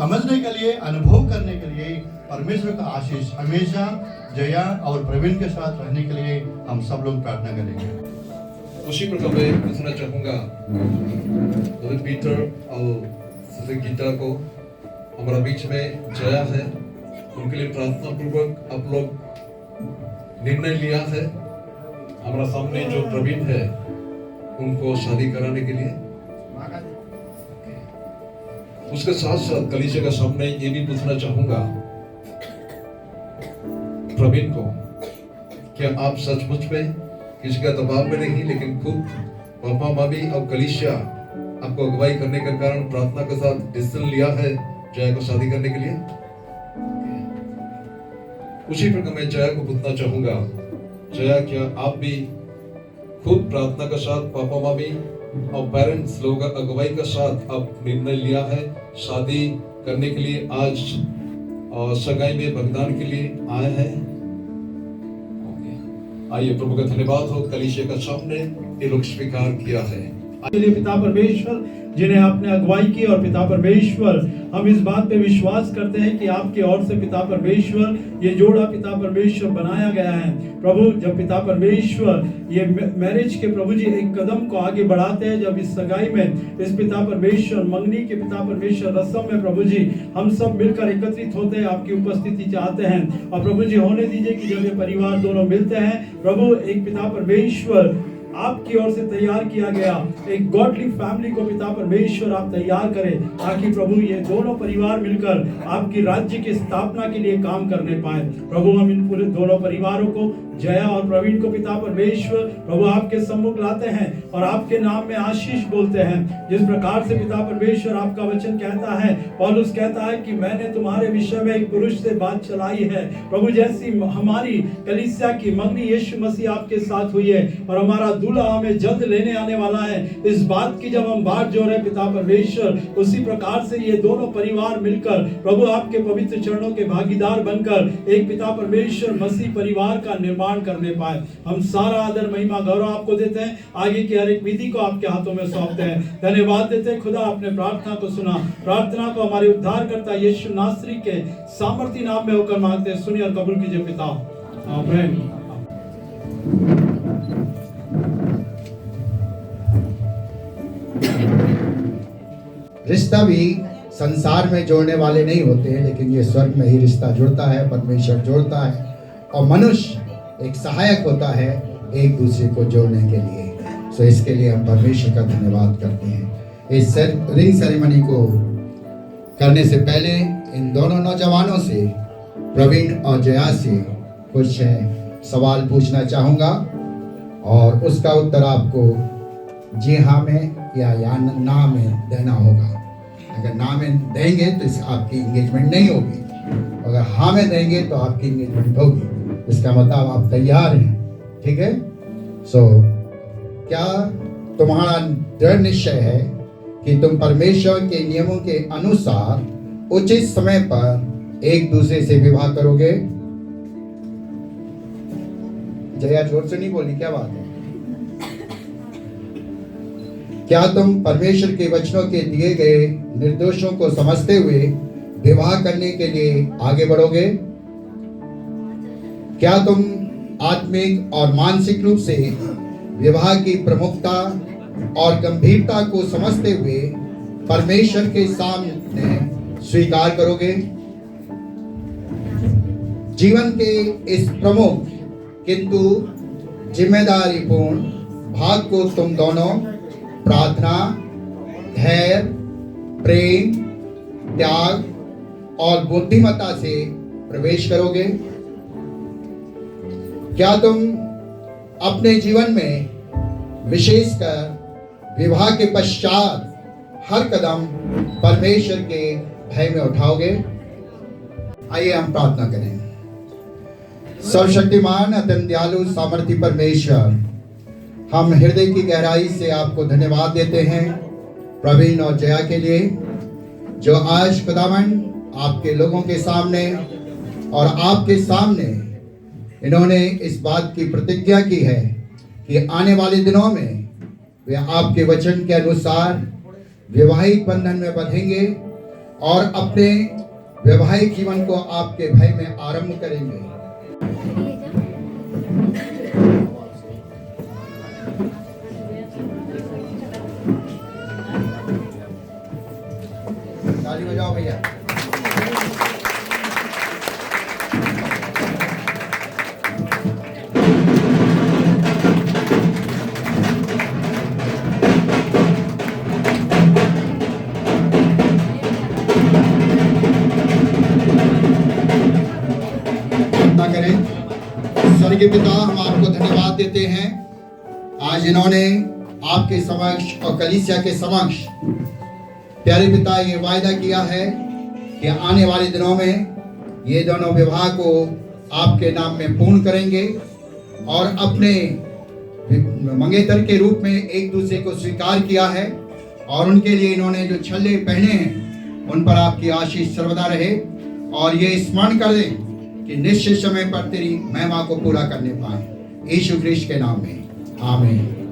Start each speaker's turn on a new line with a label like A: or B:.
A: समझने के लिए, अनुभव करने के लिए परमेश्वर का आशीष हमेशा जया और प्रवीण के साथ रहने के लिए हम सब लोग प्रार्थना करेंगे।
B: उसी प्रकार मैं पूछना चाहूँगा ब्रदर पीटर और सिस्टर गीता को, हमारा बीच में जया है, उनके लिए प्रार्थना पूर्वक आप लोग निर्णय लिया है हमारा सामने जो प्रवीण है उनको शादी कराने के लिए। उसके साथ साथ कलीसिया का सामने ये भी पूछना चाहूंगा प्रवीण को, क्या आप सचमुच में किसी का दबाव में नहीं लेकिन खुद पापा मम्मी और कलीसिया आपको अगुवाई करने के कारण प्रार्थना के साथ डिसीजन लिया है जया को शादी करने के लिए? उसी प्रकार मैं जया को पूछना चाहूंगा, जया क्या आप भी खुद प्रार्थना के साथ पापा मम्मी और पेरेंट्स लोगों का अगुवाई के साथ अब निर्णय लिया है शादी करने के लिए, आज और सगाई में बलिदान के लिए आए हैं? आइए प्रभु का धन्यवाद हो, कलीसिया का सामने ये लोग स्वीकार किया है।
C: लिए पिता परमेश्वर जिन्हें आपने अगुवाई की, और पिता परमेश्वर हम इस बात पे विश्वास करते हैं कि आपकी ओर से पिता परमेश्वर ये जोड़ा पिता परमेश्वर बनाया गया है। प्रभु जब पिता परमेश्वर ये मैरिज के प्रभु जी एक कदम को आगे बढ़ाते हैं, जब इस सगाई में इस पिता परमेश्वर मंगनी के पिता परमेश्वर रस्म में प्रभु जी हम सब मिलकर एकत्रित होते हैं, आपकी उपस्थिति चाहते हैं। और प्रभु जी होने दीजिए कि जब ये परिवार दोनों मिलते हैं प्रभु, एक पिता परमेश्वर आपकी ओर से तैयार किया गया एक गॉडली फैमिली को पिता परमेश्वर आप तैयार करें, ताकि प्रभु ये दोनों परिवार मिलकर आपकी राज्य की स्थापना के लिए काम करने पाए। प्रभु हम इन पूरे दोनों परिवारों को, जया और प्रवीण को पिता परमेश्वर प्रभु आपके सम्मुख लाते हैं और आपके नाम में आशीष बोलते हैं। जिस प्रकार से पिता परमेश्वर आपका वचन कहता है, पौलुस कहता है कि मैंने तुम्हारे विषय में एक पुरुष से बात चलाई है प्रभु, जैसी हमारी कलीसिया की मंगनी यीशु मसीह आपके साथ हुई है और हमारा दूल्हा हमें जल्द लेने आने वाला है, इस बात की जब हम बात जोड़ रहे पिता परमेश्वर, उसी प्रकार से ये दोनों परिवार मिलकर प्रभु आपके पवित्र चरणों के भागीदार बनकर एक पिता परमेश्वर मसीह परिवार का निर्माण करने पाए। हम सारा आदर महिमा गौरव आपको देते हैं, आगे की हर एक विधि को आपके हाथों में सौंपते हैं। धन्यवाद देते हैं खुदा, आपने प्रार्थना को सुना, प्रार्थना को हमारे उद्धारकर्ता यीशु नासरी के सामर्थी नाम में होकर मांगते हैं, सुनिए और कबूल कीजिए पिता, आमीन।
D: रिश्ता भी संसार में जोड़ने वाले नहीं होते हैं, लेकिन ये स्वर्ग में ही रिश्ता जुड़ता है, परमेश्वर जोड़ता है और मनुष्य एक सहायक होता है एक दूसरे को जोड़ने के लिए। सो इसके लिए हम परमेश्वर का धन्यवाद करते हैं। इस रिंग सेरेमनी को करने से पहले इन दोनों नौजवानों से, प्रवीण और जया से कुछ सवाल पूछना चाहूँगा और उसका उत्तर आपको जी हाँ में या ना में देना होगा। अगर ना में देंगे तो इस आपकी इंगेजमेंट नहीं होगी, अगर हाँ में देंगे तो आपकी इंगेजमेंट होगी। इसका मतलब आप तैयार हैं, ठीक है? सो क्या तुम्हारा दृढ़ निश्चय है कि तुम परमेश्वर के नियमों के अनुसार उचित समय पर एक दूसरे से विवाह करोगे? जया जोर से नहीं बोली, क्या बात है? क्या तुम परमेश्वर के वचनों के दिए गए निर्देशों को समझते हुए विवाह करने के लिए आगे बढ़ोगे? क्या तुम आत्मिक और मानसिक रूप से विवाह की प्रमुखता और गंभीरता को समझते हुए परमेश्वर के सामने स्वीकार करोगे? जीवन के इस प्रमुख किंतु जिम्मेदारीपूर्ण भाग को तुम दोनों प्रार्थना, धैर्य, प्रेम, त्याग और बुद्धिमत्ता से प्रवेश करोगे? क्या तुम अपने जीवन में विशेषकर विवाह के पश्चात हर कदम परमेश्वर के भय में उठाओगे? आइए हम प्रार्थना करें। सर्वशक्तिमान अत्यंत दयालु सामर्थी परमेश्वर, हम हृदय की गहराई से आपको धन्यवाद देते हैं प्रवीण और जया के लिए, जो आज खुदावन आपके लोगों के सामने और आपके सामने इन्होंने इस बात की प्रतिज्ञा की है कि आने वाले दिनों में वे आपके वचन के अनुसार वैवाहिक बंधन में बंधेंगे और अपने वैवाहिक जीवन को आपके भय में आरंभ करेंगे। ताली बजाओ भैया। प्रार्थना करें। स्वर्गीय पिता, हम आपको धन्यवाद देते हैं आज इन्होंने आपके समक्ष और कलीसिया के समक्ष प्यारे पिता ये वायदा किया है कि आने वाले दिनों में ये दोनों विवाह को आपके नाम में पूर्ण करेंगे और अपने मंगेतर के रूप में एक दूसरे को स्वीकार किया है और उनके लिए इन्होंने जो छल्ले पहने हैं उन पर आपकी आशीष सर्वदा रहे और ये स्मरण कर दें कि निश्चित समय पर तेरी महिमा को पूरा करने पाए। यीशु ख्रीस्त के नाम में आमीन।